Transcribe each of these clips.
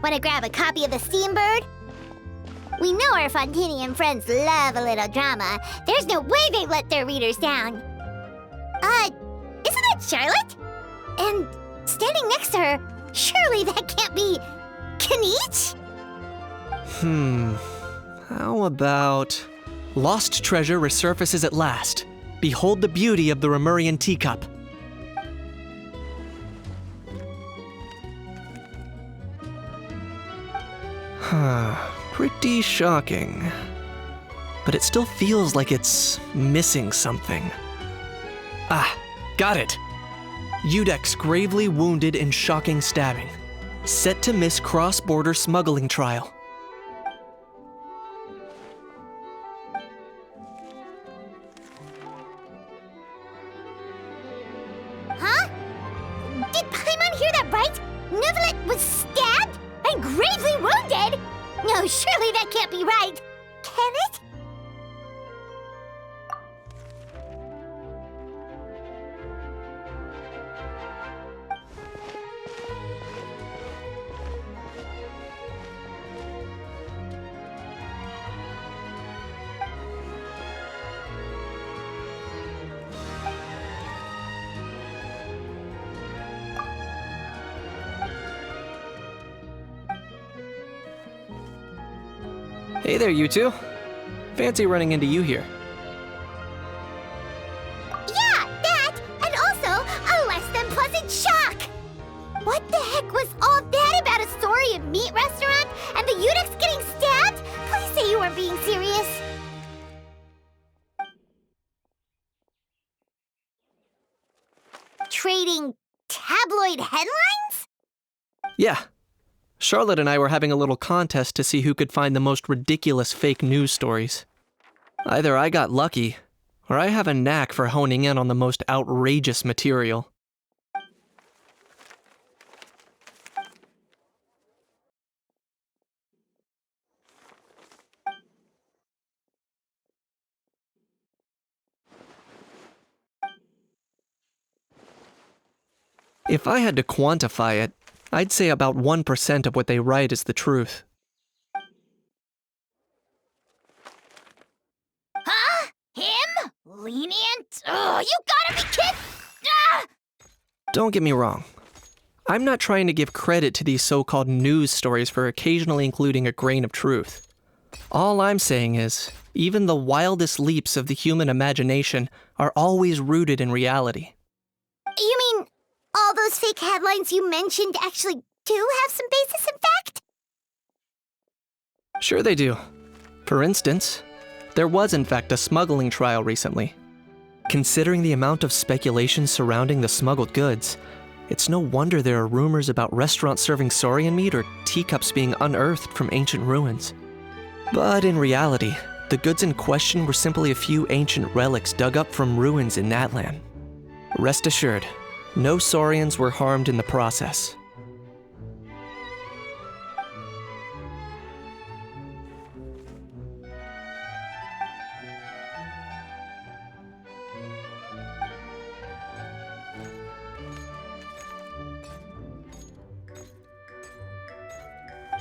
Want to grab a copy of the Steambird? We know our Fontanian friends love a little drama. There's no way they let their readers down. Isn't that Charlotte? And standing next to her, surely that can't be Kaniche? How about... Lost treasure resurfaces at last. Behold the beauty of the Remurian teacup. Pretty shocking. But it still feels like it's missing something. Ah, got it! Udex gravely wounded in shocking stabbing. Set to miss cross-border smuggling trial. Huh? Did Paimon hear that right? Neuvillette was stabbed and gravely wounded? No, surely that can't be right. Can it? Hey there, you two. Fancy running into you here. Yeah, that, and also a less than pleasant shock. What the heck was all that about a Saurian meat restaurant and the Udex getting stabbed? Please say you weren't being serious. Trading tabloid headlines? Yeah. Charlotte and I were having a little contest to see who could find the most ridiculous fake news stories. Either I got lucky, or I have a knack for honing in on the most outrageous material. If I had to quantify it, I'd say about 1% of what they write is the truth. Huh? Him? Lenient? Oh, you gotta be kidding! Ah! Don't get me wrong. I'm not trying to give credit to these so-called news stories for occasionally including a grain of truth. All I'm saying is, even the wildest leaps of the human imagination are always rooted in reality. You mean all those fake headlines you mentioned actually do have some basis in fact? Sure they do. For instance, there was in fact a smuggling trial recently. Considering the amount of speculation surrounding the smuggled goods, it's no wonder there are rumors about restaurants serving Saurian meat or teacups being unearthed from ancient ruins. But in reality, the goods in question were simply a few ancient relics dug up from ruins in Natlan. Rest assured, no Saurians were harmed in the process.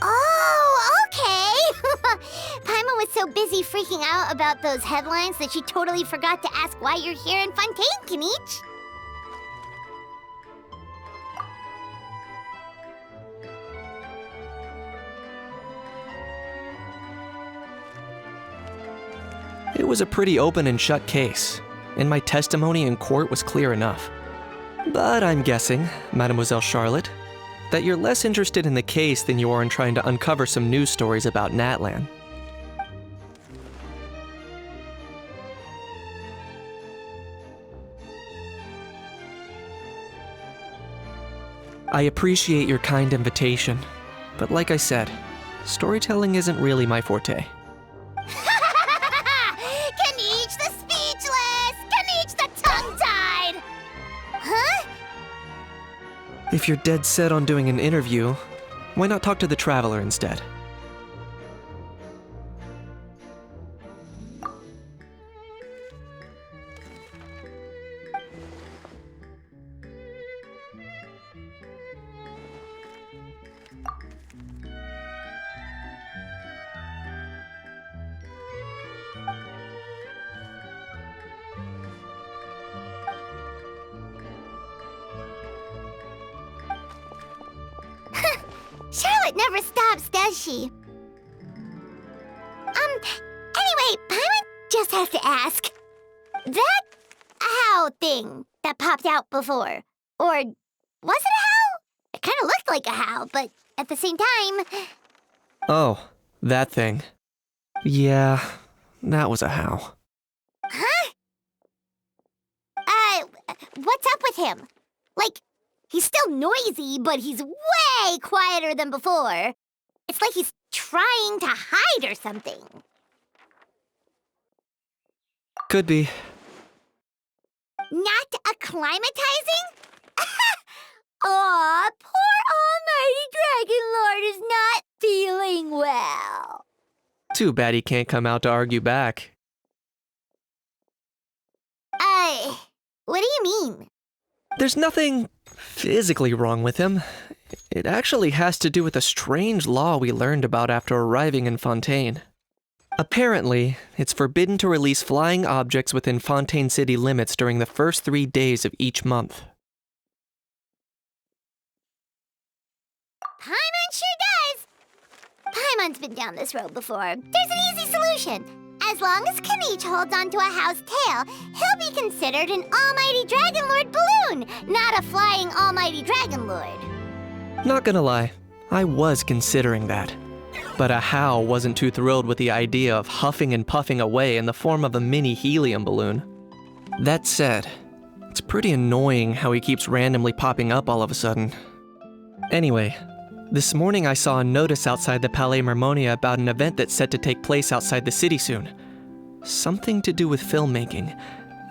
Oh, okay! Paimon was so busy freaking out about those headlines that she totally forgot to ask why you're here in Fontaine, Kaniche. It was a pretty open and shut case, and my testimony in court was clear enough. But I'm guessing, Mademoiselle Charlotte, that you're less interested in the case than you are in trying to uncover some news stories about Natlan. I appreciate your kind invitation, but like I said, storytelling isn't really my forte. Kaniche the speechless! Kaniche the tongue-tied! Huh? If you're dead set on doing an interview, why not talk to the Traveler instead? Violet never stops, does she? Anyway, Paimon just has to ask. That owl thing that popped out before, or was it a howl? It kind of looked like a howl, but at the same time... Oh, that thing. Yeah, that was a howl. Huh? What's up with him? Like, he's still noisy, but he's way quieter than before. It's like he's trying to hide or something. Could be. Not acclimatizing? Aw, poor Almighty Dragon Lord is not feeling well. Too bad he can't come out to argue back. What do you mean? There's nothing physically wrong with him. It actually has to do with a strange law we learned about after arriving in Fontaine. Apparently, it's forbidden to release flying objects within Fontaine city limits during the first 3 days of each month. Paimon sure does! Paimon's been down this road before. There's an easy solution. As long as Kaniche holds onto a how's tail, he'll be considered an Almighty Dragon Lord balloon, not a flying Almighty Dragon Lord. Not gonna lie, I was considering that. But a How wasn't too thrilled with the idea of huffing and puffing away in the form of a mini helium balloon. That said, it's pretty annoying how he keeps randomly popping up all of a sudden. Anyway, this morning I saw a notice outside the Palais Mermonia about an event that's set to take place outside the city soon. Something to do with filmmaking.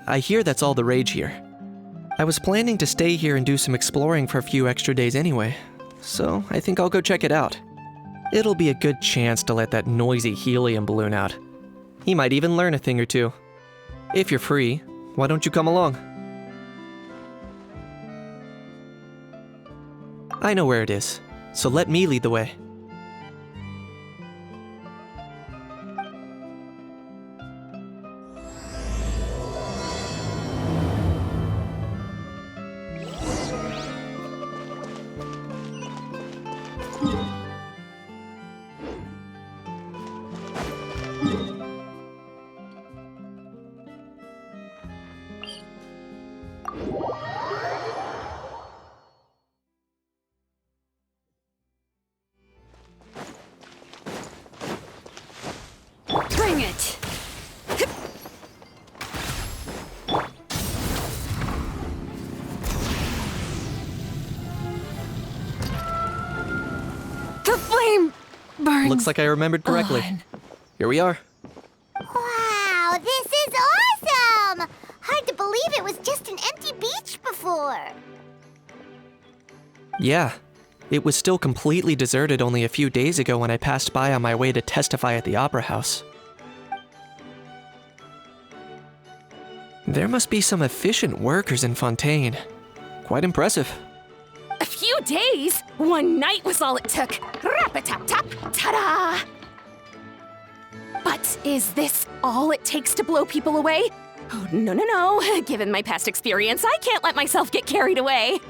I hear that's all the rage here. I was planning to stay here and do some exploring for a few extra days anyway, so I think I'll go check it out. It'll be a good chance to let that noisy helium balloon out. He might even learn a thing or two. If you're free, why don't you come along? I know where it is, so let me lead the way. Bring it! The flame burns. Looks like I remembered correctly. on. Here we are. Wow, this is awesome! Hard to believe it was just an empty beach before. Yeah, it was still completely deserted only a few days ago when I passed by on my way to testify at the Opera House. There must be some efficient workers in Fontaine. Quite impressive. A few days? One night was all it took. Rap-a-tap-tap, ta-da! But is this all it takes to blow people away? Oh, no, no, no. Given my past experience, I can't let myself get carried away.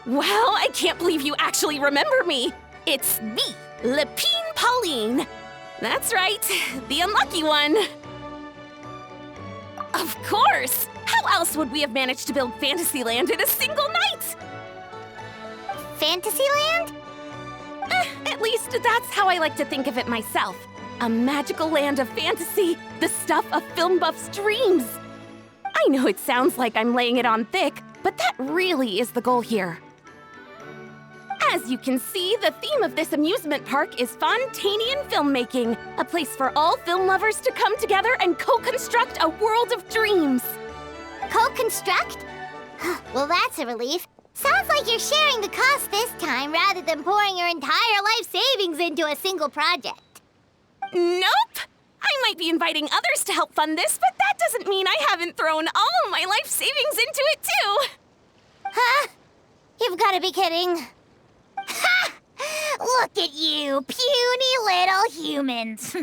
Well, I can't believe you actually remember me. It's me, Lepine Pauline. That's right, the unlucky one. Of course! How else would we have managed to build Fantasyland in a single night? Fantasyland? At least that's how I like to think of it myself. A magical land of fantasy, the stuff of film buffs' dreams. I know it sounds like I'm laying it on thick, but that really is the goal here. As you can see, the theme of this amusement park is Fontainian filmmaking, a place for all film lovers to come together and co-construct a world of dreams. Co-construct? Well, that's a relief. Sounds like you're sharing the cost this time rather than pouring your entire life savings into a single project. Nope! I might be inviting others to help fund this, but that doesn't mean I haven't thrown all my life savings into it too. Huh? You've got to be kidding. Ha! Look at you, puny little humans.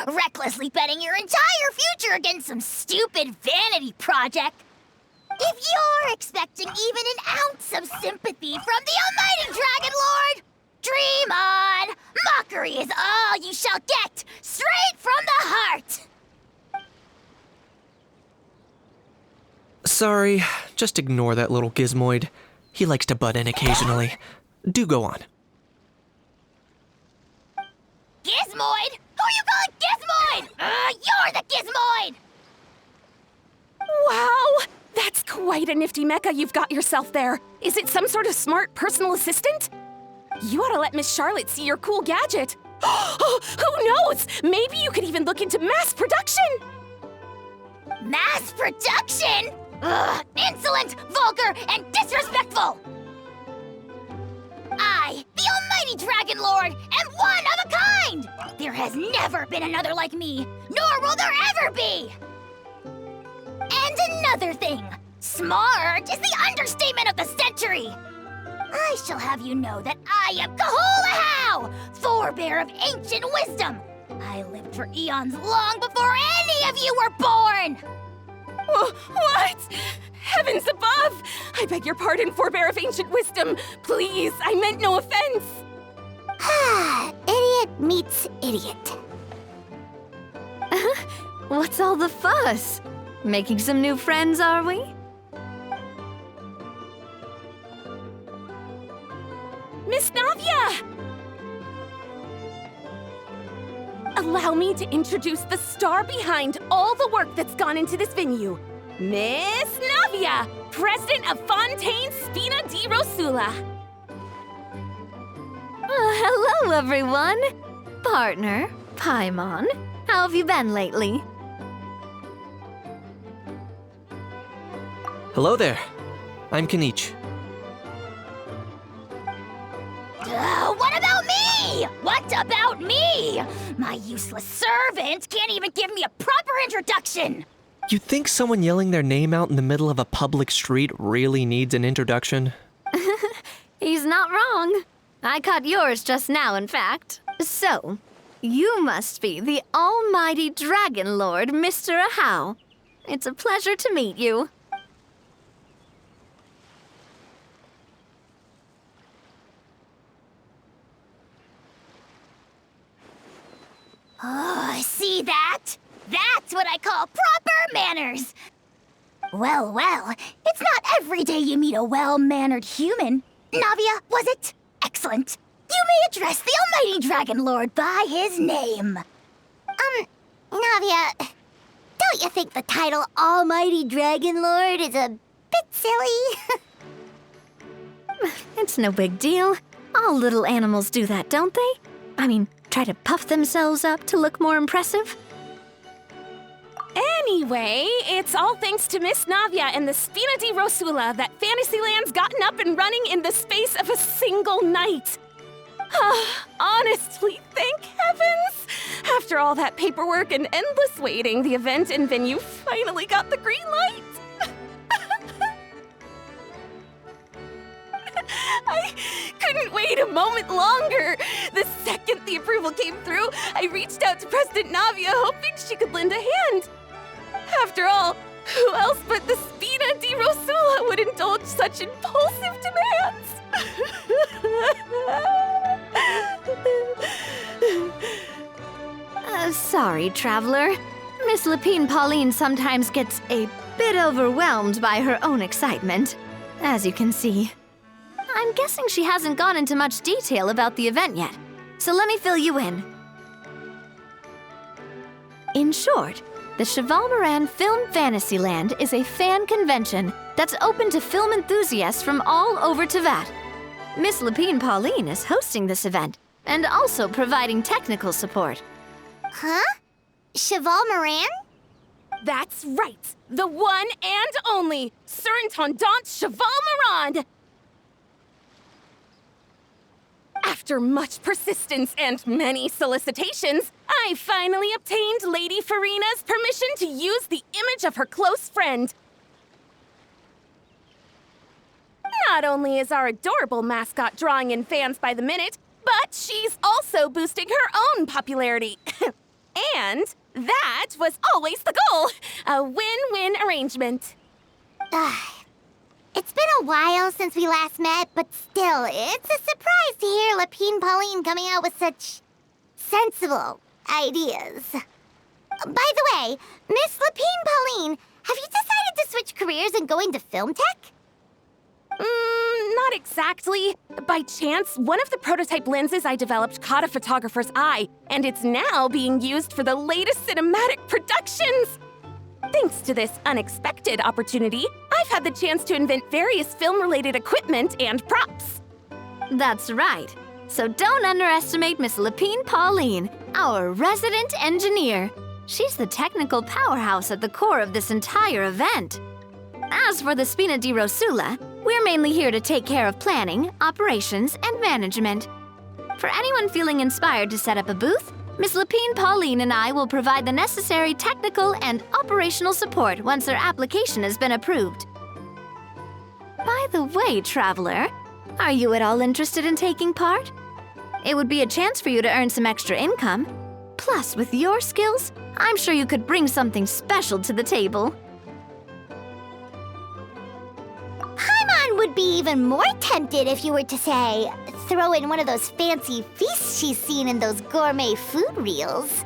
Recklessly betting your entire future against some stupid vanity project. If you're expecting even an ounce of sympathy from the almighty Dragon Lord, dream on! Mockery is all you shall get, straight from the heart! Sorry, just ignore that little gizmoid. He likes to butt in occasionally. Do go on. Gizmoid? Who you calling Gizmoid? You're the Gizmoid! Wow! That's quite a nifty mecha you've got yourself there. Is it some sort of smart personal assistant? You ought to let Miss Charlotte see your cool gadget. Who knows? Maybe you could even look into mass production! Mass production? Ugh, insolent, vulgar, and disrespectful! I, the almighty Dragon Lord, am one of a kind! There has never been another like me, nor will there ever be! And another thing, smart is the understatement of the century! I shall have you know that I am Kahulahau, forebear of ancient wisdom! I lived for eons long before any of you were born! What? Heavens above! I beg your pardon, forebear of ancient wisdom. Please, I meant no offense. Idiot meets idiot. What's all the fuss? Making some new friends, are we? Miss Navia! Allow me to introduce the star behind all the work that's gone into this venue. Miss Navia, president of Fontaine Spina di Rosula. Hello, everyone. Partner, Paimon, how have you been lately? Hello there. I'm Kanich. What about me? What about me? My useless servant can't even give me a proper introduction. You think someone yelling their name out in the middle of a public street really needs an introduction? He's not wrong. I caught yours just now, in fact. So, you must be the almighty Dragon Lord, Mr. Ahau. It's a pleasure to meet you. Oh, see that? That's what I call proper manners. Well, it's not every day you meet a well-mannered human. Navia, was it? Excellent. You may address the almighty Dragon Lord by his name. Navia, don't you think the title Almighty Dragon Lord is a bit silly? It's no big deal. All little animals do that, don't they? I mean, try to puff themselves up to look more impressive. Anyway, it's all thanks to Miss Navia and the Spina di Rosula that Fantasyland's gotten up and running in the space of a single night. Honestly, thank heavens! After all that paperwork and endless waiting, the event and venue finally got the green light. I couldn't wait a moment longer. The second the approval came through, I reached out to President Navia, hoping she could lend a hand. After all, who else but the Spina di Rosula would indulge such impulsive demands? Sorry, traveler. Miss Lapine Pauline sometimes gets a bit overwhelmed by her own excitement, as you can see. I'm guessing she hasn't gone into much detail about the event yet, so let me fill you in. In short, the Cheval Moran Film Fantasyland is a fan convention that's open to film enthusiasts from all over Teyvat. Miss Lapine Pauline is hosting this event and also providing technical support. Huh? Cheval Moran? That's right, the one and only Surintendant Cheval Moran! After much persistence and many solicitations, I finally obtained Lady Farina's permission to use the image of her close friend. Not only is our adorable mascot drawing in fans by the minute, but she's also boosting her own popularity. And that was always the goal, a win-win arrangement. It's been a while since we last met, but still, it's a surprise to hear Lapine Pauline coming out with such sensible ideas. By the way, Miss Lapine Pauline, have you decided to switch careers and go into film tech? Not exactly. By chance, one of the prototype lenses I developed caught a photographer's eye, and it's now being used for the latest cinematic productions. Thanks to this unexpected opportunity, I've had the chance to invent various film-related equipment and props. That's right. So don't underestimate Miss Lapine Pauline, our resident engineer. She's the technical powerhouse at the core of this entire event. As for the Spina di Rosula, we're mainly here to take care of planning, operations, and management. For anyone feeling inspired to set up a booth, Miss Lapine Pauline and I will provide the necessary technical and operational support once their application has been approved. By the way, traveler, are you at all interested in taking part? It would be a chance for you to earn some extra income. Plus, with your skills, I'm sure you could bring something special to the table. Paimon would be even more tempted if you were to, say, throw in one of those fancy feasts she's seen in those gourmet food reels.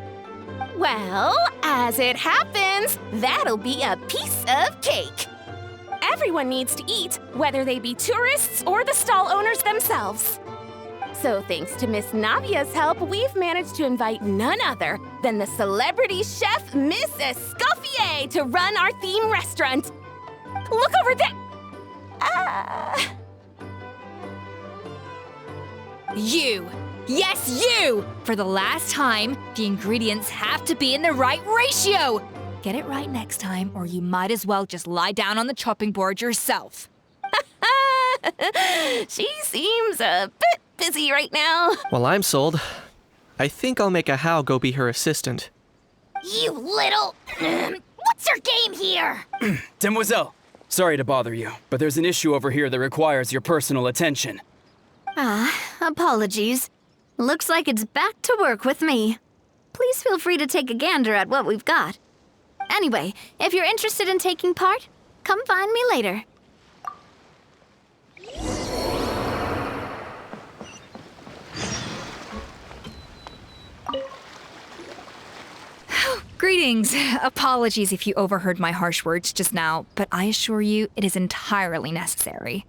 Well, as it happens, that'll be a piece of cake. Everyone needs to eat, whether they be tourists or the stall owners themselves. So thanks to Miss Navia's help, we've managed to invite none other than the celebrity chef, Miss Escoffier, to run our theme restaurant. Look over there! You! Yes, you! For the last time, the ingredients have to be in the right ratio! Get it right next time, or you might as well just lie down on the chopping board yourself. She seems a bit busy right now. Well, I'm sold. I think I'll make a Hao go be her assistant. You little... What's your game here? Demoiselle, sorry to bother you, but there's an issue over here that requires your personal attention. Apologies. Looks like it's back to work with me. Please feel free to take a gander at what we've got. Anyway, if you're interested in taking part, come find me later. Greetings. Apologies if you overheard my harsh words just now, but I assure you it is entirely necessary.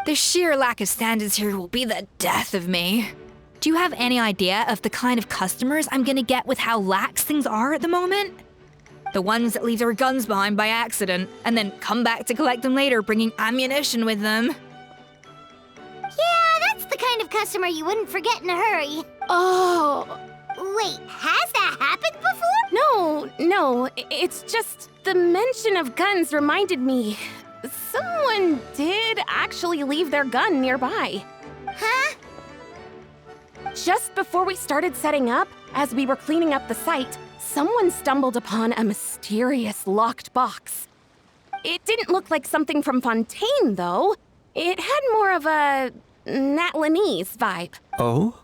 The sheer lack of standards here will be the death of me. Do you have any idea of the kind of customers I'm gonna get with how lax things are at the moment? The ones that leave their guns behind by accident and then come back to collect them later, bringing ammunition with them. Yeah, that's the kind of customer you wouldn't forget in a hurry. Oh, Wait, has that happened before? no, it's just the mention of guns reminded me. Someone did actually leave their gun nearby. Huh? Just before we started setting up, as we were cleaning up the site, someone stumbled upon a mysterious locked box. It didn't look like something from Fontaine, though. It had more of a Natlanese vibe. Oh?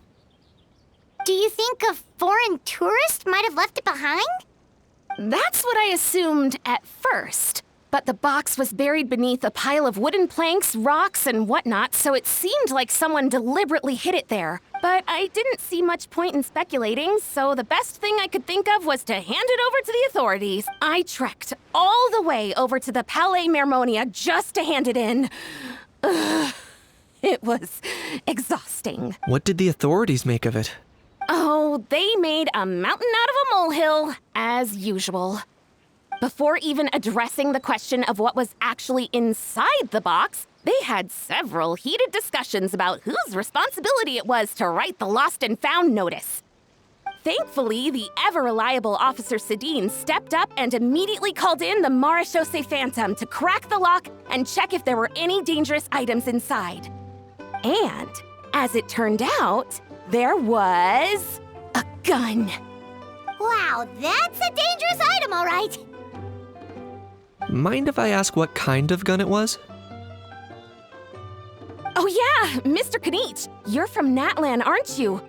Do you think a foreign tourist might have left it behind? That's what I assumed at first. But the box was buried beneath a pile of wooden planks, rocks, and whatnot, so it seemed like someone deliberately hid it there. But I didn't see much point in speculating, so the best thing I could think of was to hand it over to the authorities. I trekked all the way over to the Palais Mermonia just to hand it in. Ugh, it was exhausting. What did the authorities make of it? Oh, they made a mountain out of a molehill, as usual. Before even addressing the question of what was actually inside the box, they had several heated discussions about whose responsibility it was to write the lost and found notice. Thankfully, the ever-reliable Officer Sedine stepped up and immediately called in the Marechaussee Phantom to crack the lock and check if there were any dangerous items inside. And, as it turned out, there was a gun. Wow, that's a dangerous item, all right. Mind if I ask what kind of gun it was? Oh yeah, Mr. Kanich, you're from Natlan, aren't you?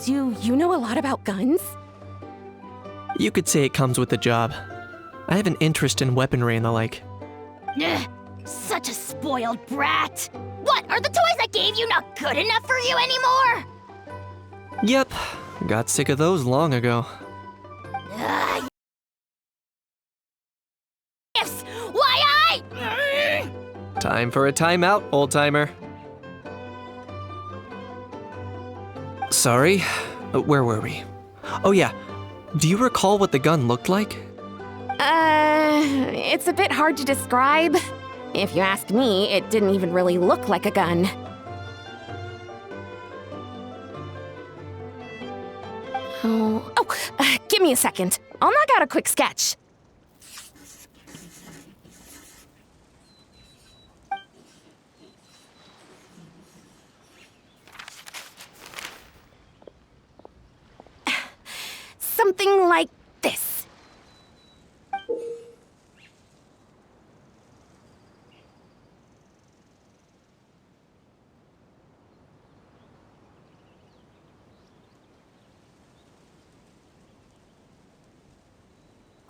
Do you know a lot about guns? You could say it comes with the job. I have an interest in weaponry and the like. Such a spoiled brat. What, are the toys I gave you not good enough for you anymore? Yep, got sick of those long ago. Gifts! Why I... Time for a timeout, old-timer. Sorry, where were we? Oh yeah, do you recall what the gun looked like? It's a bit hard to describe. If you ask me, it didn't even really look like a gun. Give me a second. I'll knock out a quick sketch. Something like this.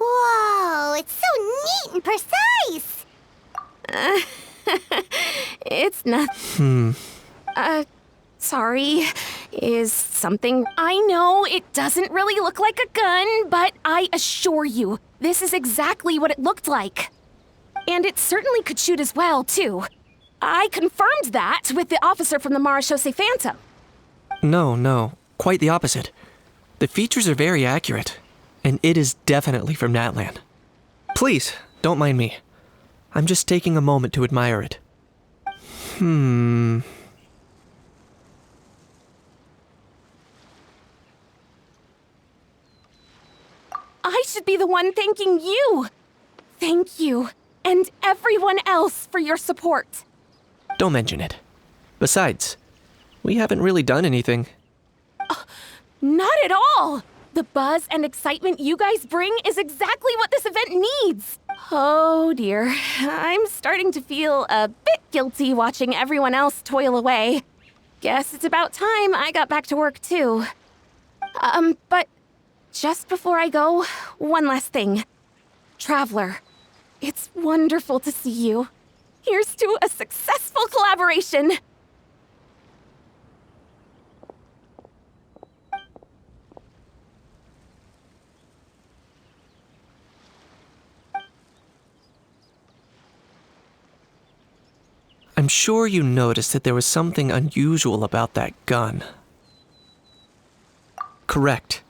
Whoa, it's so neat and precise. It's nothing. Sorry. Is something... I know it doesn't really look like a gun, but I assure you, this is exactly what it looked like. And it certainly could shoot as well, too. I confirmed that with the officer from the Mora Phantom. No, quite the opposite. The features are very accurate, and it is definitely from Natlan. Please, don't mind me. I'm just taking a moment to admire it. I should be the one thanking you. Thank you, and everyone else for your support. Don't mention it. Besides, we haven't really done anything. Not at all! The buzz and excitement you guys bring is exactly what this event needs. Oh dear, I'm starting to feel a bit guilty watching everyone else toil away. Guess it's about time I got back to work too. But just before I go, one last thing. Traveler, it's wonderful to see you. Here's to a successful collaboration. I'm sure you noticed that there was something unusual about that gun. Correct.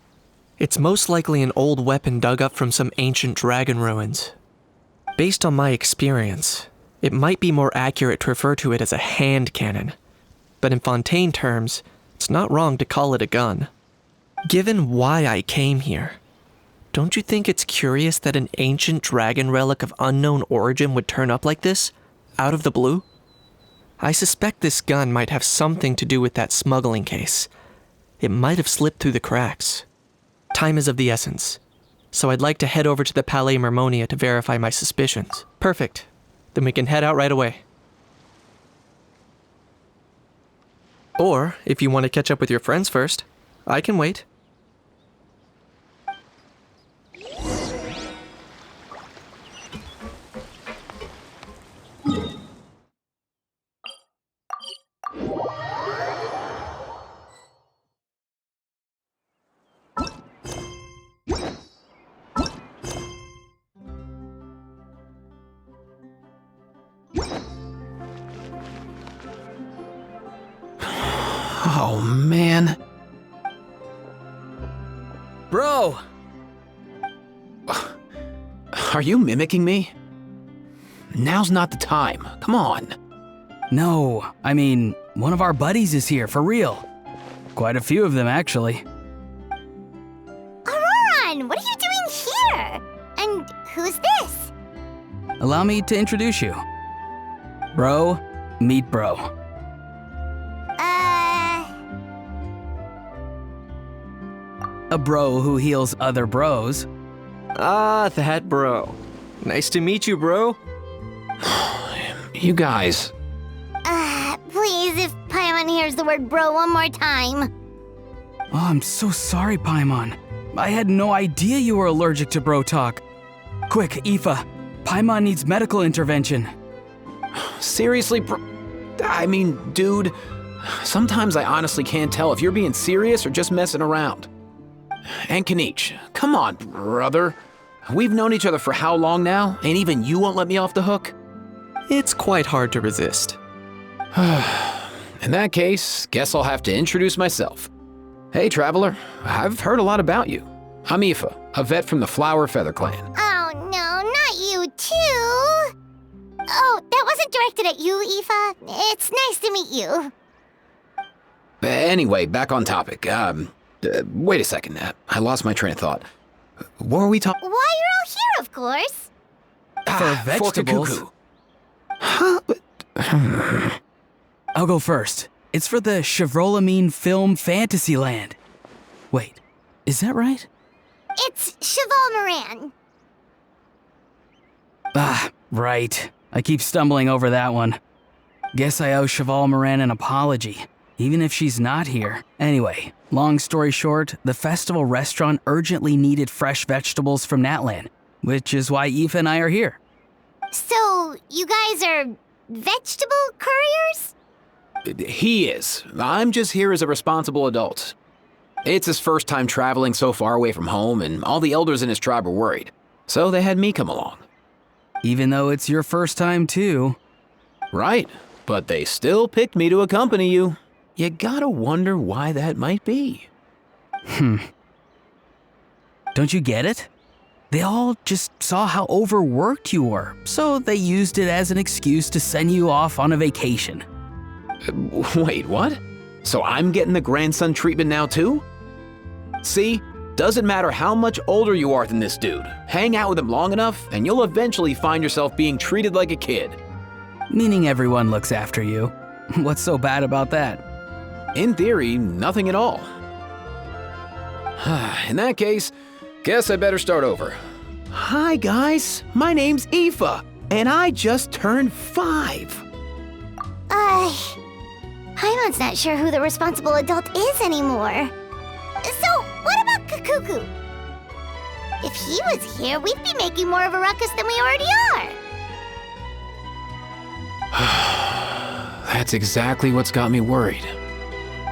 It's most likely an old weapon dug up from some ancient dragon ruins. Based on my experience, it might be more accurate to refer to it as a hand cannon. But in Fontaine terms, it's not wrong to call it a gun. Given why I came here, don't you think it's curious that an ancient dragon relic of unknown origin would turn up like this, out of the blue? I suspect this gun might have something to do with that smuggling case. It might have slipped through the cracks. Time is of the essence, so I'd like to head over to the Palais Mermonia to verify my suspicions. Perfect. Then we can head out right away. Or, if you want to catch up with your friends first, I can wait. Oh, man. Bro! Are you mimicking me? Now's not the time. Come on. No, I mean, one of our buddies is here, for real. Quite a few of them, actually. Auroran, what are you doing here? And who's this? Allow me to introduce you. Bro, meet bro. A bro who heals other bros. Ah, that bro. Nice to meet you, bro. You guys. Please, if Paimon hears the word bro one more time. Oh, I'm so sorry, Paimon. I had no idea you were allergic to bro talk. Quick, Aoife. Paimon needs medical intervention. Seriously, dude, sometimes I honestly can't tell if you're being serious or just messing around. And Kanich, come on, brother. We've known each other for how long now, and even you won't let me off the hook? It's quite hard to resist. In that case, guess I'll have to introduce myself. Hey, traveler, I've heard a lot about you. I'm Aoife, a vet from the Flower Feather Clan. Oh no, not you too! Oh, that wasn't directed at you, Aoife. It's nice to meet you. Anyway, back on topic. Wait a second. I lost my train of thought. What were we talking? Why, you're all here, of course. For vegetables. I'll go first. It's for the Chevrolamine Film Fantasyland. Wait, is that right? It's Cheval Moran. Ah, right. I keep stumbling over that one. Guess I owe Cheval Moran an apology, even if she's not here. Anyway, long story short, the festival restaurant urgently needed fresh vegetables from Natlan, which is why Aoife and I are here. So, you guys are vegetable couriers? He is. I'm just here as a responsible adult. It's his first time traveling so far away from home, and all the elders in his tribe were worried. So they had me come along. Even though it's your first time too. Right, but they still picked me to accompany you. You gotta wonder why that might be. Don't you get it? They all just saw how overworked you were, so they used it as an excuse to send you off on a vacation. Wait, what? So I'm getting the grandson treatment now too? See, doesn't matter how much older you are than this dude. Hang out with him long enough, and you'll eventually find yourself being treated like a kid. Meaning everyone looks after you. What's so bad about that? In theory, nothing at all. In that case, guess I better start over. Hi guys, my name's Aoife, and I just turned 5. Paimon's not sure who the responsible adult is anymore. So, what about Kakuku? If he was here, we'd be making more of a ruckus than we already are. That's exactly what's got me worried.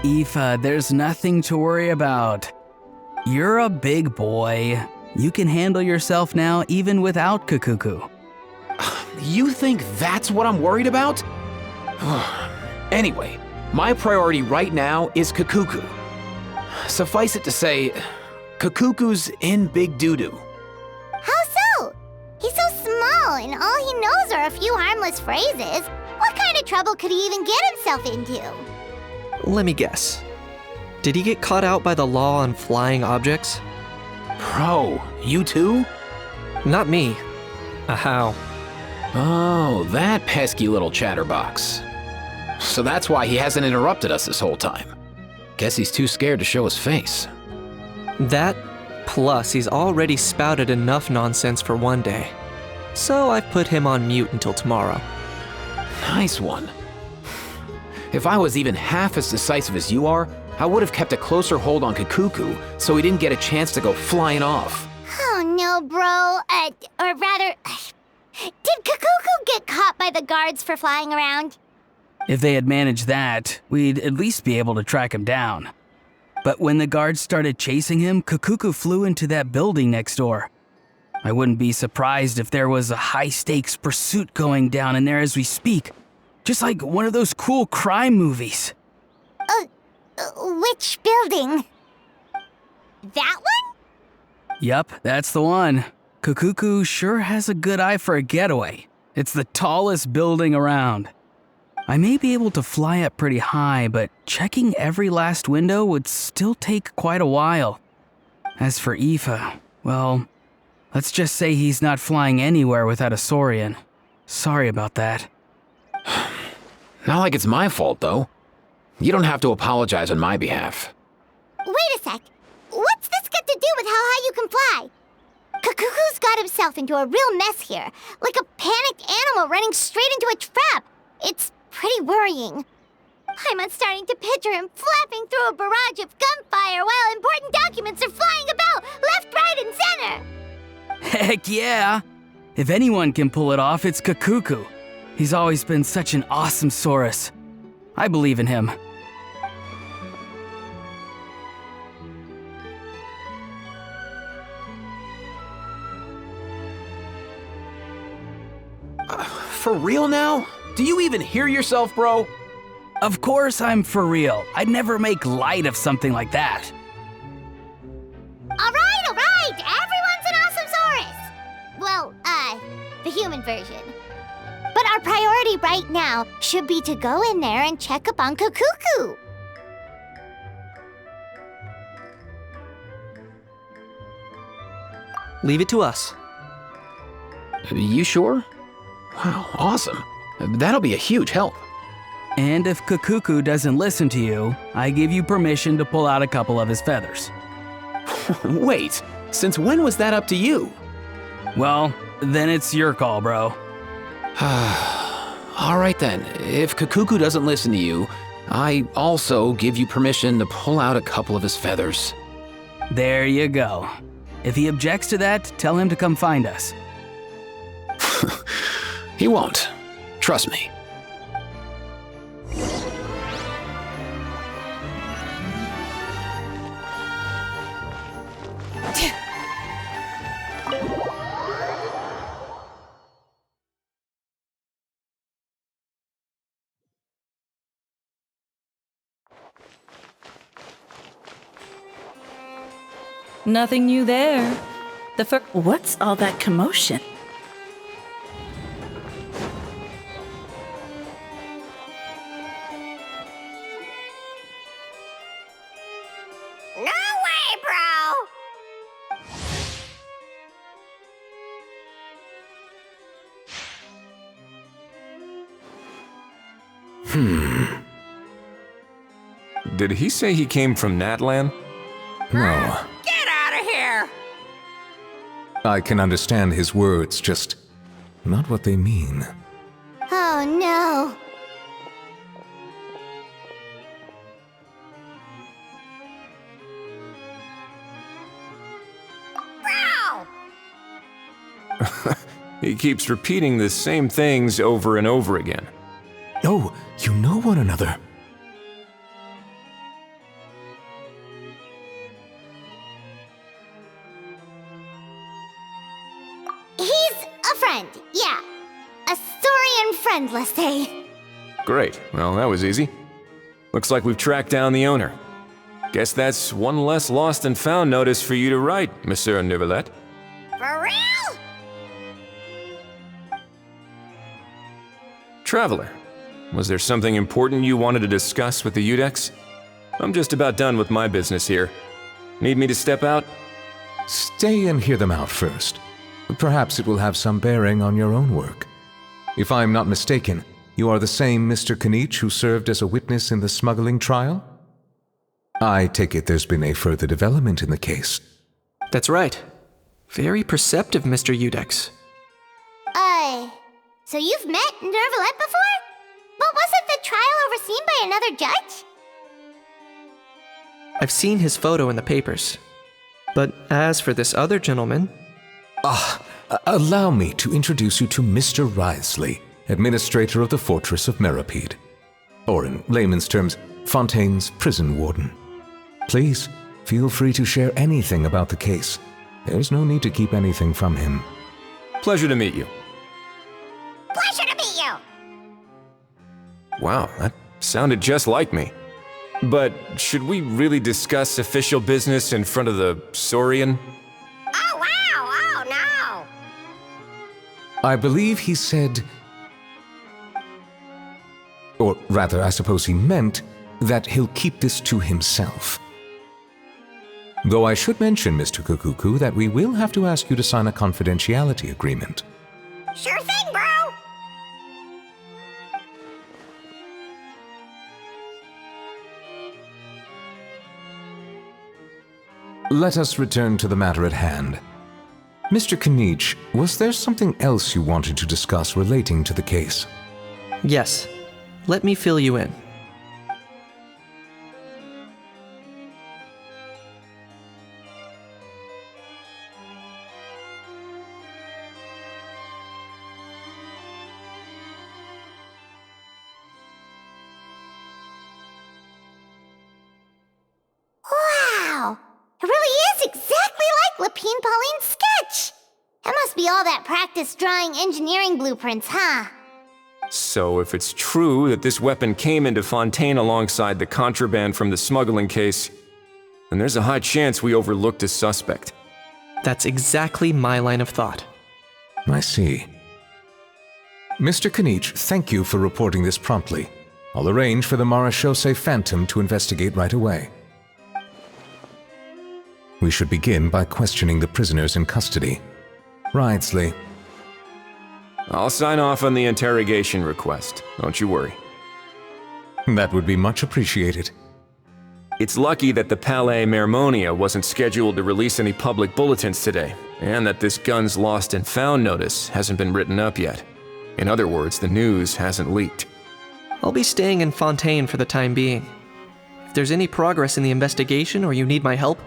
Aoife, there's nothing to worry about. You're a big boy. You can handle yourself now even without Kakuku. You think that's what I'm worried about? Anyway, my priority right now is Kakuku. Suffice it to say, Kakuku's in big doo-doo. How so? He's so small, and all he knows are a few harmless phrases. What kind of trouble could he even get himself into? Let me guess. Did he get caught out by the law on flying objects? Bro, you too? Not me. How? Oh, that pesky little chatterbox. So that's why he hasn't interrupted us this whole time. Guess he's too scared to show his face. That, plus he's already spouted enough nonsense for one day. So I've put him on mute until tomorrow. Nice one. If I was even half as decisive as you are, I would have kept a closer hold on Kakuku so he didn't get a chance to go flying off. Oh no, bro. Or rather, did Kakuku get caught by the guards for flying around? If they had managed that, we'd at least be able to track him down. But when the guards started chasing him, Kakuku flew into that building next door. I wouldn't be surprised if there was a high-stakes pursuit going down in there as we speak. Just like one of those cool crime movies. Which building? That one? Yup, that's the one. Kakuku sure has a good eye for a getaway. It's the tallest building around. I may be able to fly up pretty high, but checking every last window would still take quite a while. As for Aoife, well, let's just say he's not flying anywhere without a Saurian. Sorry about that. Not like it's my fault, though. You don't have to apologize on my behalf. Wait a sec. What's this got to do with how high you can fly? Kakuku's got himself into a real mess here, like a panicked animal running straight into a trap. It's pretty worrying. I'm starting to picture him flapping through a barrage of gunfire while important documents are flying about left, right, and center. Heck yeah! If anyone can pull it off, it's Kakuku. He's always been such an awesome Saurus. I believe in him. For real now? Do you even hear yourself, bro? Of course I'm for real. I'd never make light of something like that. All right, everyone's an awesome Saurus. Well, the human version. But our priority right now should be to go in there and check up on Kukuku. Leave it to us. You sure? Wow, awesome. That'll be a huge help. And if Kukuku doesn't listen to you, I give you permission to pull out a couple of his feathers. Wait, since when was that up to you? Well, then it's your call, bro. All right then, if Kukuku doesn't listen to you, I also give you permission to pull out a couple of his feathers. There you go. If he objects to that, tell him to come find us. He won't. Trust me. Nothing new there. What's all that commotion? No way, bro! Did he say he came from Natlan? No. Get out of here! I can understand his words, just not what they mean. Oh no. Bro! He keeps repeating the same things over and over again. Oh, you know one another. He's a friend, yeah. A Saurian friend, let's say. Great, well that was easy. Looks like we've tracked down the owner. Guess that's one less lost and found notice for you to write, Monsieur Neuvillette. For real? Traveler, was there something important you wanted to discuss with the Udex? I'm just about done with my business here. Need me to step out? Stay and hear them out first. Perhaps it will have some bearing on your own work. If I'm not mistaken, you are the same Mr. Kanich who served as a witness in the smuggling trial? I take it there's been a further development in the case. That's right. Very perceptive, Mr. Udex. So you've met Neuvillette before? But wasn't the trial overseen by another judge? I've seen his photo in the papers. But as for this other gentleman... Allow me to introduce you to Mr. Wriothesley, administrator of the Fortress of Meripede. Or in layman's terms, Fontaine's prison warden. Please, feel free to share anything about the case. There's no need to keep anything from him. Pleasure to meet you. Pleasure to meet you! Wow, that sounded just like me. But should we really discuss official business in front of the Saurian? Oh, wow! Oh, no! I believe he said... Or rather, I suppose he meant that he'll keep this to himself. Though I should mention, Mr. Kukuku, that we will have to ask you to sign a confidentiality agreement. Sure thing, bro! Let us return to the matter at hand. Mr. Kanich, was there something else you wanted to discuss relating to the case? Yes. Let me fill you in. Lapine Pauline's sketch! It must be all that practice drawing engineering blueprints, huh? So if it's true that this weapon came into Fontaine alongside the contraband from the smuggling case, then there's a high chance we overlooked a suspect. That's exactly my line of thought. I see. Mr. Kanich, thank you for reporting this promptly. I'll arrange for the Marechaussee Phantom to investigate right away. We should begin by questioning the prisoners in custody. Ridesley. I'll sign off on the interrogation request, don't you worry. That would be much appreciated. It's lucky that the Palais Mermonia wasn't scheduled to release any public bulletins today, and that this guns lost and found notice hasn't been written up yet. In other words, the news hasn't leaked. I'll be staying in Fontaine for the time being. If there's any progress in the investigation or you need my help,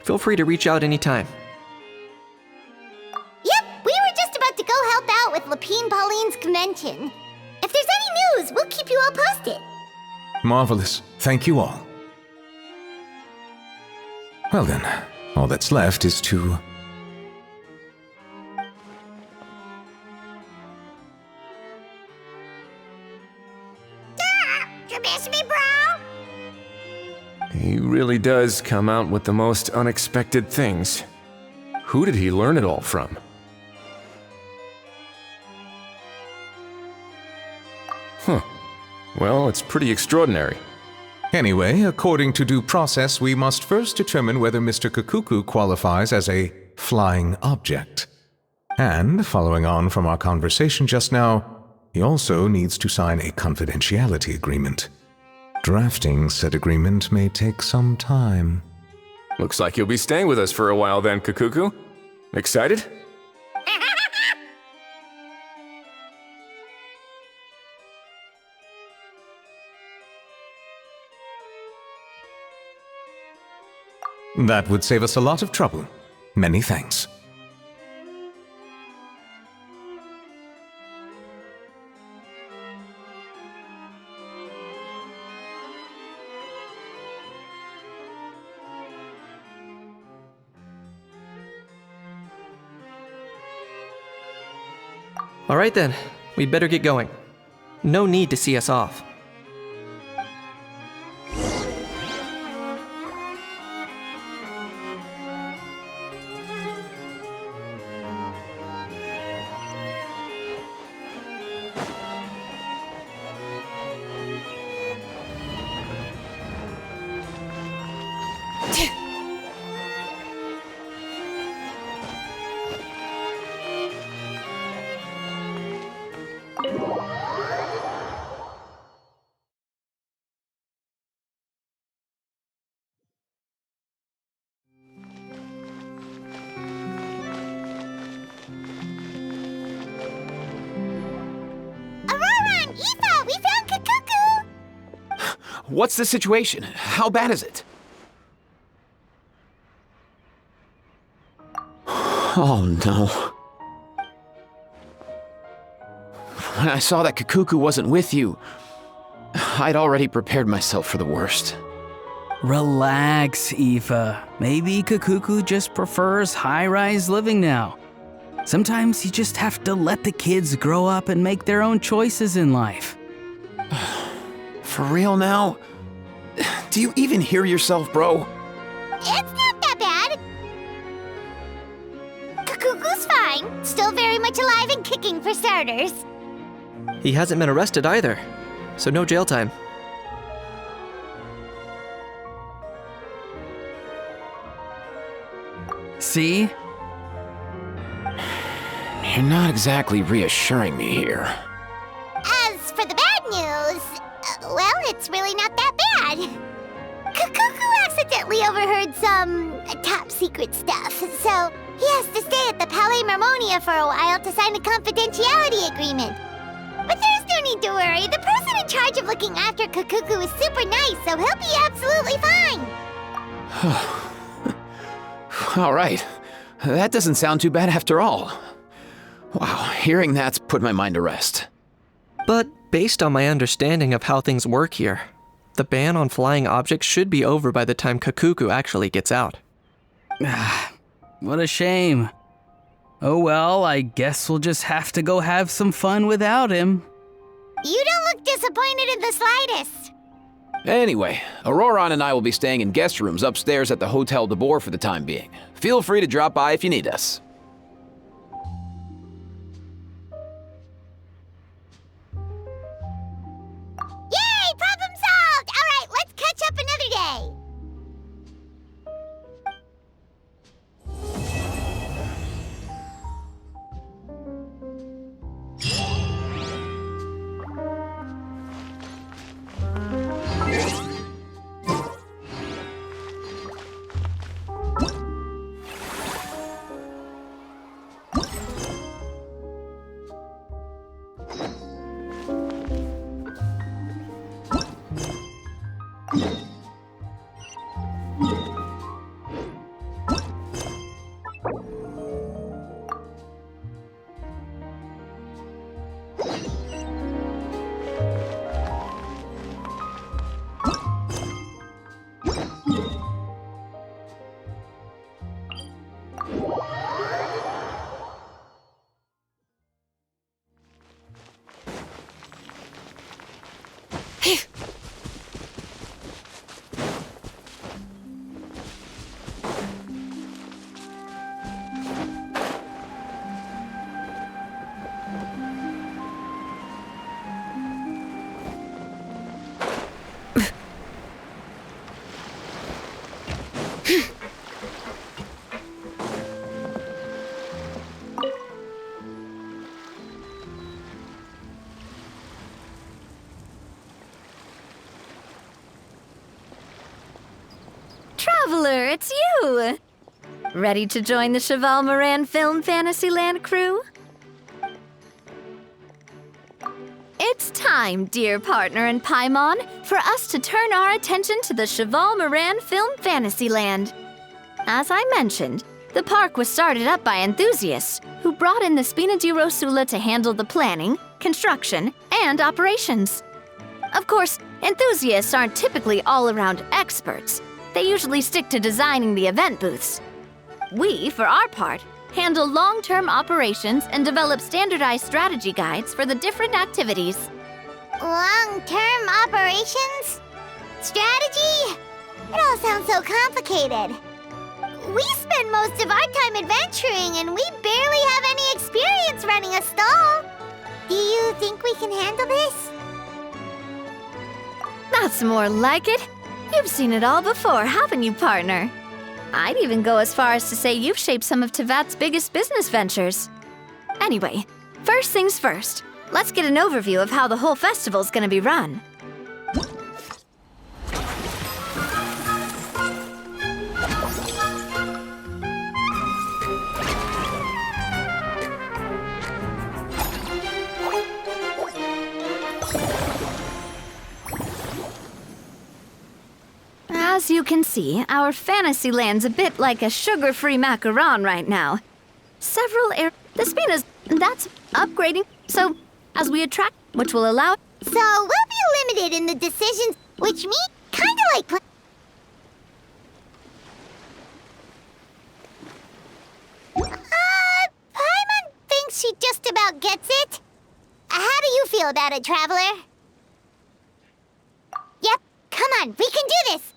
feel free to reach out anytime. Yep, we were just about to go help out with Lapine Pauline's convention. If there's any news, we'll keep you all posted. Marvelous. Thank you all. Well then, all that's left is to... You miss me, bro? He really does come out with the most unexpected things. Who did he learn it all from? Huh. Well, it's pretty extraordinary. Anyway, according to due process, we must first determine whether Mr. Kakuku qualifies as a flying object. And, following on from our conversation just now, he also needs to sign a confidentiality agreement. Drafting said agreement may take some time. Looks like you'll be staying with us for a while then, Kakuku. Excited? That would save us a lot of trouble. Many thanks. All right then, we'd better get going. No need to see us off. What's the situation? How bad is it? Oh no. When I saw that Kakuku wasn't with you, I'd already prepared myself for the worst. Relax, Aoife. Maybe Kakuku just prefers high-rise living now. Sometimes you just have to let the kids grow up and make their own choices in life. For real now? Do you even hear yourself, bro? It's not that bad. Kakuku's fine. Still very much alive and kicking for starters. He hasn't been arrested either, so no jail time. See? You're not exactly reassuring me here. As for the bad news, well, it's really not that bad. Kakuku accidentally overheard some top secret stuff, so he has to stay at the Palais Mermonia for a while to sign a confidentiality agreement. But there's no need to worry. The person in charge of looking after Kakuku is super nice, so he'll be absolutely fine. All right. That doesn't sound too bad after all. Wow, hearing that's put my mind to rest. But based on my understanding of how things work here, the ban on flying objects should be over by the time Kakuku actually gets out. What a shame. Oh well, I guess we'll just have to go have some fun without him. You don't look disappointed in the slightest. Anyway, Auroron and I will be staying in guest rooms upstairs at the Hotel de Boer for the time being. Feel free to drop by if you need us. Yay! Problem solved! All right, let's catch up another day. Traveler, it's you! Ready to join the Cheval Moran Film Fantasyland crew? It's time, dear partner and Paimon, for us to turn our attention to the Cheval Moran Film Fantasyland. As I mentioned, the park was started up by enthusiasts who brought in the Spina di Rosula to handle the planning, construction, and operations. Of course, enthusiasts aren't typically all-around experts. They usually stick to designing the event booths. We, for our part, handle long-term operations and develop standardized strategy guides for the different activities. Long-term operations? Strategy? It all sounds so complicated. We spend most of our time adventuring and we barely have any experience running a stall. Do you think we can handle this? That's more like it. You've seen it all before, haven't you, partner? I'd even go as far as to say you've shaped some of Tevat's biggest business ventures. Anyway, first things first. Let's get an overview of how the whole festival's gonna be run. As you can see, our Fantasyland's a bit like a sugar-free macaron right now. The Spinas, that's upgrading, so as we attract, which will allow... So we'll be limited in the decisions, which means kinda like... Paimon thinks she just about gets it. How do you feel about it, Traveler? Yep, come on, we can do this!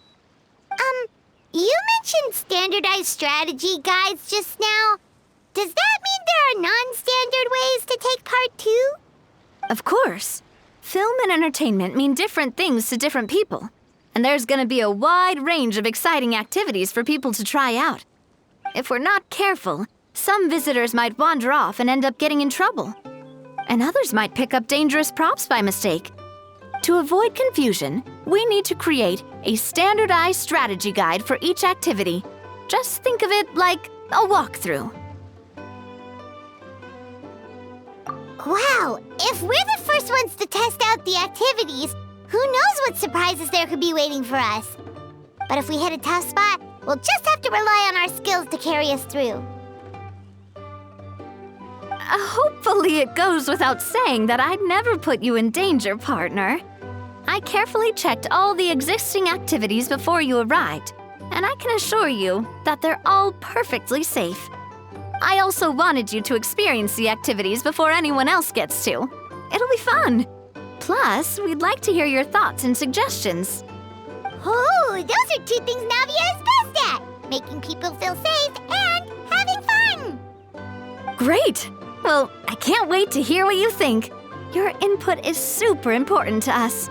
You mentioned standardized strategy guides just now. Does that mean there are non-standard ways to take part too? Of course. Film and entertainment mean different things to different people. And there's gonna be a wide range of exciting activities for people to try out. If we're not careful, some visitors might wander off and end up getting in trouble. And others might pick up dangerous props by mistake. To avoid confusion, we need to create a standardized strategy guide for each activity. Just think of it like a walkthrough. Wow, if we're the first ones to test out the activities, who knows what surprises there could be waiting for us? But if we hit a tough spot, we'll just have to rely on our skills to carry us through. Hopefully it goes without saying that I'd never put you in danger, partner. I carefully checked all the existing activities before you arrived, and I can assure you that they're all perfectly safe. I also wanted you to experience the activities before anyone else gets to. It'll be fun. Plus, we'd like to hear your thoughts and suggestions. Oh, those are two things Navia is best at. Making people feel safe and having fun. Great! Well, I can't wait to hear what you think. Your input is super important to us.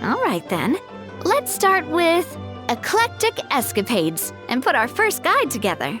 All right then, let's start with Eclectic Escapades and put our first guide together.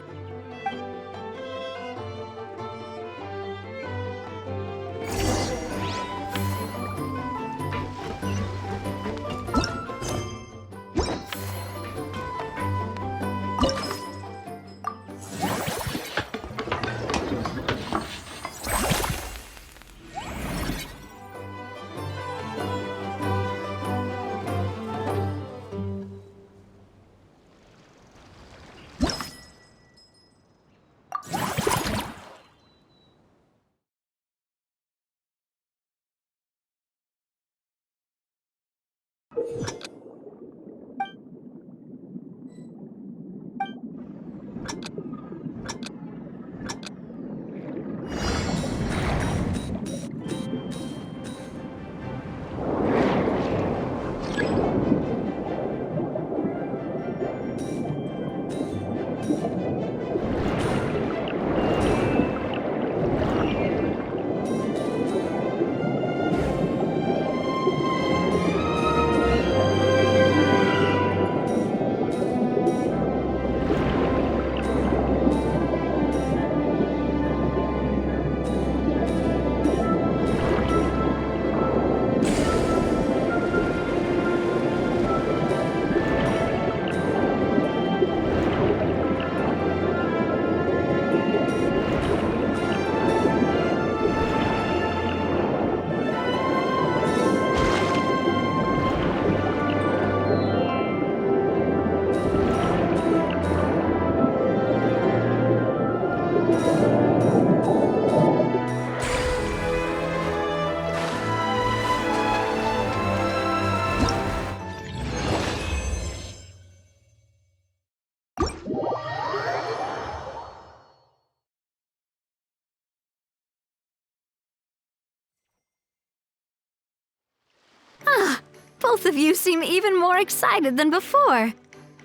Both of you seem even more excited than before.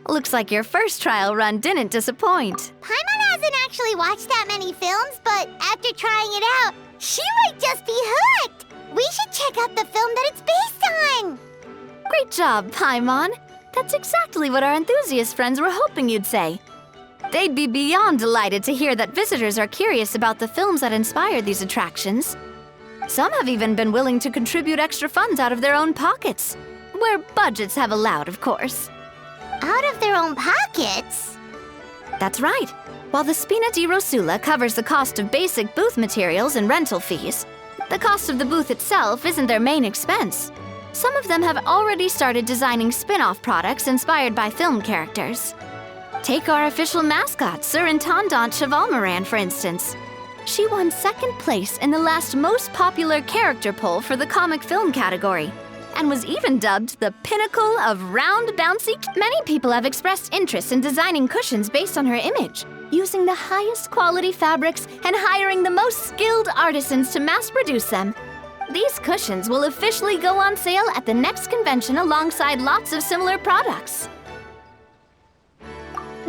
Looks like your first trial run didn't disappoint. Paimon hasn't actually watched that many films, but after trying it out, she might just be hooked. We should check out the film that it's based on. Great job, Paimon. That's exactly what our enthusiast friends were hoping you'd say. They'd be beyond delighted to hear that visitors are curious about the films that inspired these attractions. Some have even been willing to contribute extra funds out of their own pockets. Where budgets have allowed, of course. Out of their own pockets? That's right. While the Spina di Rosula covers the cost of basic booth materials and rental fees, the cost of the booth itself isn't their main expense. Some of them have already started designing spin-off products inspired by film characters. Take our official mascot, Sir Intendant Chevalmoran, for instance. She won second place in the last most popular character poll for the comic film category, and was even dubbed the pinnacle of round bouncy. Many people have expressed interest in designing cushions based on her image, using the highest quality fabrics and hiring the most skilled artisans to mass produce them. These cushions will officially go on sale at the next convention alongside lots of similar products.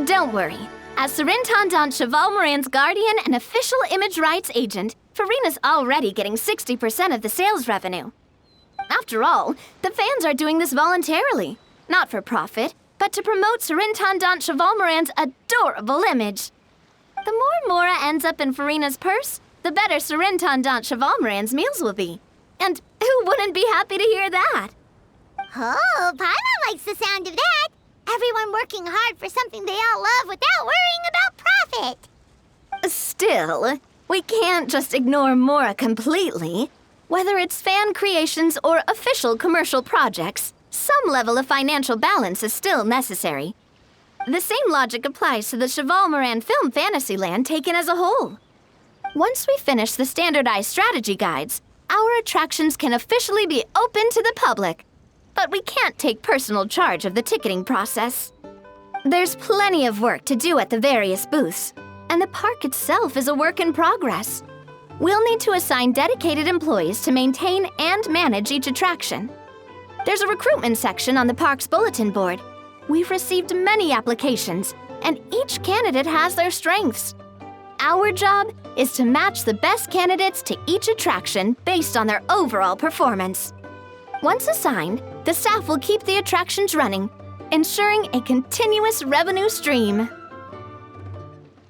Don't worry. As Sir Intendant Chevalmoran's guardian and official image rights agent, Farina's already getting 60% of the sales revenue. After all, the fans are doing this voluntarily, not for profit, but to promote Sir Intendant Chevalmoran's adorable image. The more Mora ends up in Farina's purse, the better Sir Intendant Chevalmoran's meals will be. And who wouldn't be happy to hear that? Oh, Paimon likes the sound of that. Everyone working hard for something they all love without worrying about profit. Still, we can't just ignore Mora completely. Whether it's fan creations or official commercial projects, some level of financial balance is still necessary. The same logic applies to the Chevalmoran Film Fantasyland taken as a whole. Once we finish the standardized strategy guides, our attractions can officially be open to the public. But we can't take personal charge of the ticketing process. There's plenty of work to do at the various booths, and the park itself is a work in progress. We'll need to assign dedicated employees to maintain and manage each attraction. There's a recruitment section on the park's bulletin board. We've received many applications, and each candidate has their strengths. Our job is to match the best candidates to each attraction based on their overall performance. Once assigned, the staff will keep the attractions running, ensuring a continuous revenue stream.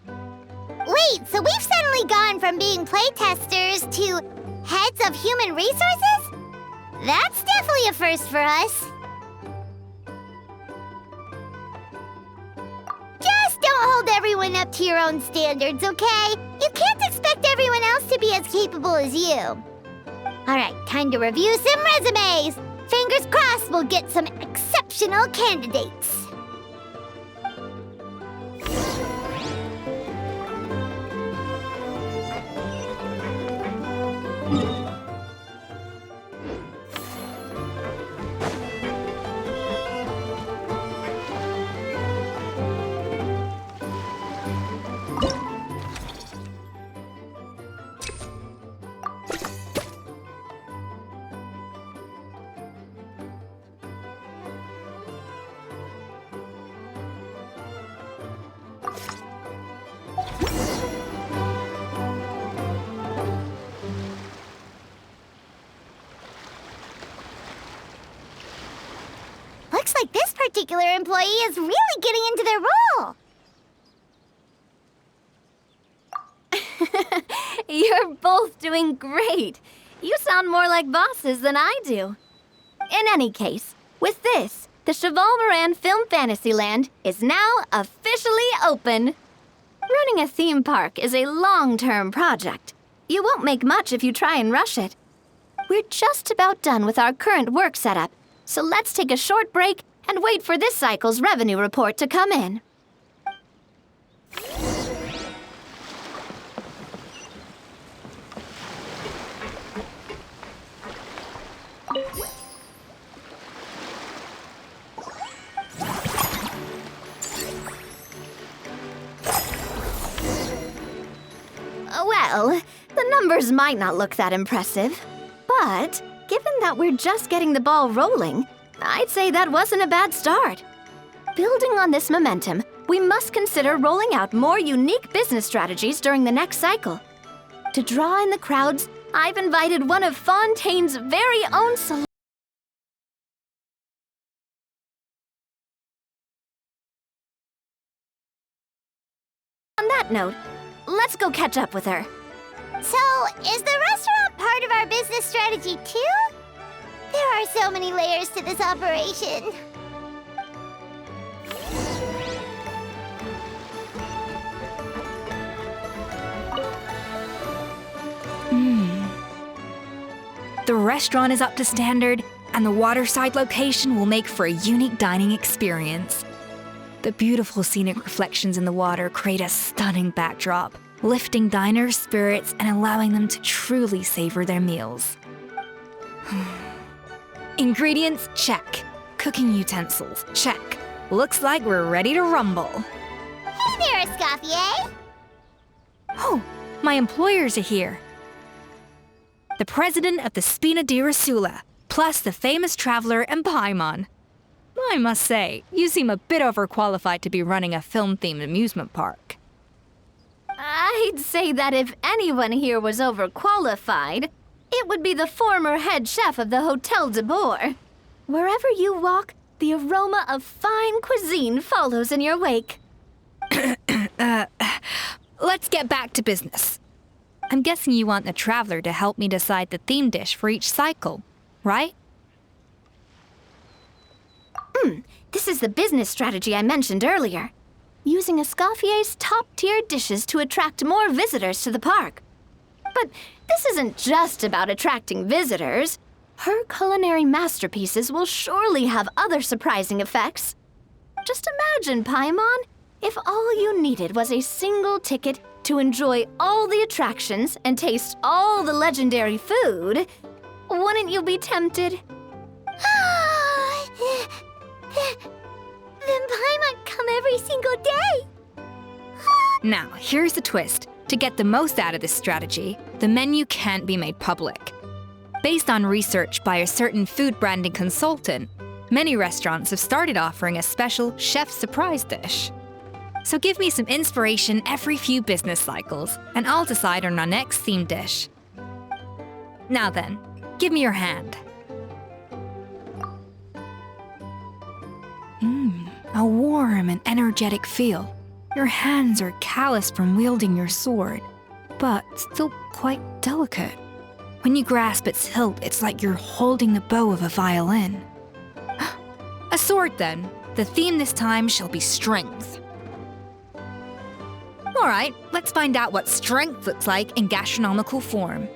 Wait, so we've suddenly gone from being playtesters to heads of human resources? That's definitely a first for us. Just don't hold everyone up to your own standards, okay? You can't expect everyone else to be as capable as you. Alright, time to review some resumes. Fingers crossed we'll get some exceptional candidates. Looks like this particular employee is really getting into their role. You're both doing great. You sound more like bosses than I do. In any case, with this, the Cheval Film Fantasyland is now officially open. Running a theme park is a long-term project. You won't make much if you try and rush it. We're just about done with our current work setup, so let's take a short break and wait for this cycle's revenue report to come in. Well, the numbers might not look that impressive, but given that we're just getting the ball rolling, I'd say that wasn't a bad start. Building on this momentum, we must consider rolling out more unique business strategies during the next cycle. To draw in the crowds, I've invited one of Fontaine's very own celebrities. On that note, let's go catch up with her. So, is the restaurant part of our business strategy too? There are so many layers to this operation. The restaurant is up to standard, and the waterside location will make for a unique dining experience. The beautiful scenic reflections in the water create a stunning backdrop, lifting diners' spirits and allowing them to truly savor their meals. Ingredients, check. Cooking utensils, check. Looks like we're ready to rumble. Hey there, Escoffier! Oh, my employers are here. The president of the Spina di Rasula, plus the famous traveler and Paimon. I must say, you seem a bit overqualified to be running a film-themed amusement park. I'd say that if anyone here was overqualified, it would be the former head chef of the Hotel de Boer. Wherever you walk, the aroma of fine cuisine follows in your wake. Let's get back to business. I'm guessing you want the traveler to help me decide the theme dish for each cycle, right? This is the business strategy I mentioned earlier. Using Escoffier's top-tier dishes to attract more visitors to the park. But this isn't just about attracting visitors. Her culinary masterpieces will surely have other surprising effects. Just imagine, Paimon, if all you needed was a single ticket to enjoy all the attractions and taste all the legendary food. Wouldn't you be tempted? Then Paimon come every single day. Now, here's the twist. To get the most out of this strategy, the menu can't be made public. Based on research by a certain food branding consultant, many restaurants have started offering a special chef surprise dish. So give me some inspiration every few business cycles, and I'll decide on our next themed dish. Now then, give me your hand. A warm and energetic feel. Your hands are calloused from wielding your sword, but still quite delicate. When you grasp its hilt, it's like you're holding the bow of a violin. A sword, then. The theme this time shall be strength. All right, let's find out what strength looks like in gastronomical form.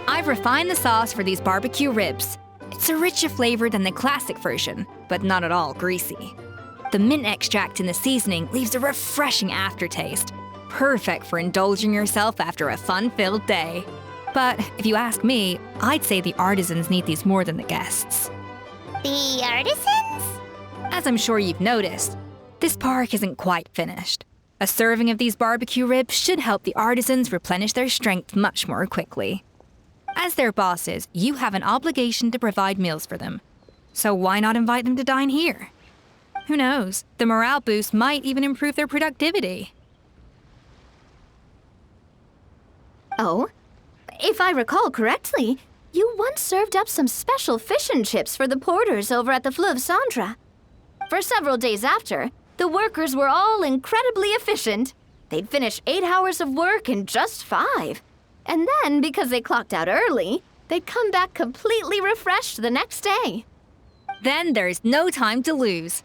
I've refined the sauce for these barbecue ribs. It's a richer flavor than the classic version, but not at all greasy. The mint extract in the seasoning leaves a refreshing aftertaste, perfect for indulging yourself after a fun-filled day. But if you ask me, I'd say the artisans need these more than the guests. The artisans? As I'm sure you've noticed, this park isn't quite finished. A serving of these barbecue ribs should help the artisans replenish their strength much more quickly. As their bosses, you have an obligation to provide meals for them. So why not invite them to dine here? Who knows? The morale boost might even improve their productivity. Oh, if I recall correctly, you once served up some special fish and chips for the porters over at the Fleuve Cendra. For several days after, the workers were all incredibly efficient. They'd finish 8 hours of work in just 5. And then, because they clocked out early, they'd come back completely refreshed the next day. Then there's no time to lose.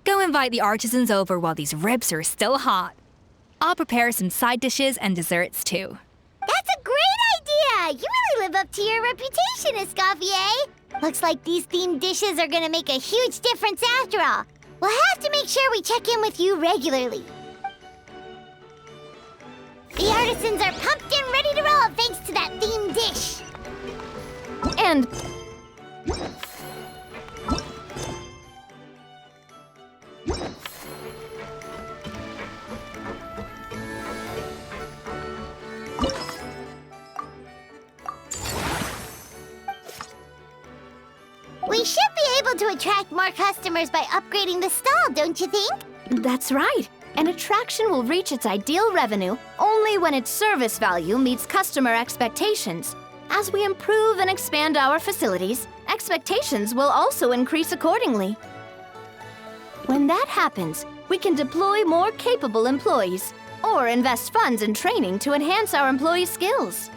Go invite the artisans over while these ribs are still hot. I'll prepare some side dishes and desserts too. That's a great idea! You really live up to your reputation, Escoffier. Looks like these themed dishes are gonna make a huge difference after all. We'll have to make sure we check in with you regularly. The artisans are pumped and ready to roll thanks to that themed dish. And we should be able to attract more customers by upgrading the stall, don't you think? that's right. An attraction will reach its ideal revenue only when its service value meets customer expectations. As we improve and expand our facilities, expectations will also increase accordingly. When that happens, we can deploy more capable employees or invest funds in training to enhance our employees' skills.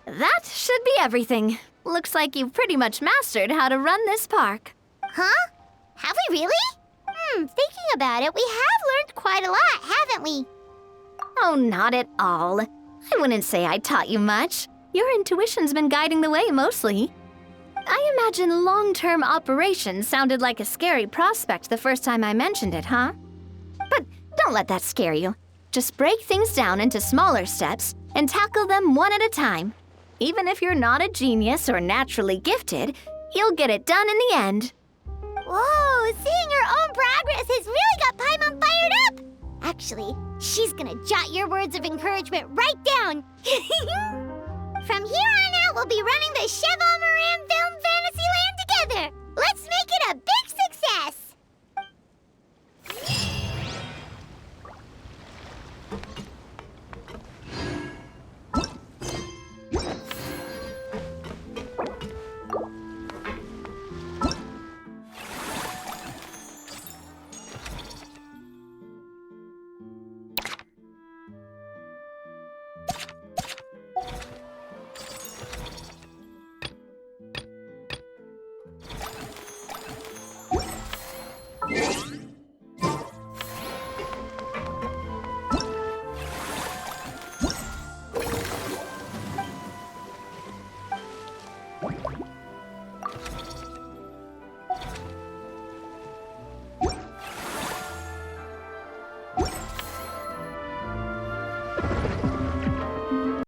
That should be everything. Looks like you've pretty much mastered how to run this park. Huh? Have we really? Thinking about it, we have learned quite a lot, haven't we? Oh, not at all. I wouldn't say I taught you much. Your intuition's been guiding the way mostly. I imagine long-term operations sounded like a scary prospect the first time I mentioned it, huh? But don't let that scare you. Just break things down into smaller steps and tackle them one at a time. Even if you're not a genius or naturally gifted, you'll get it done in the end. Whoa, seeing your own progress has really got Paimon fired up! Actually, she's gonna jot your words of encouragement right down. From here on out, we'll be running the Cheval Moran film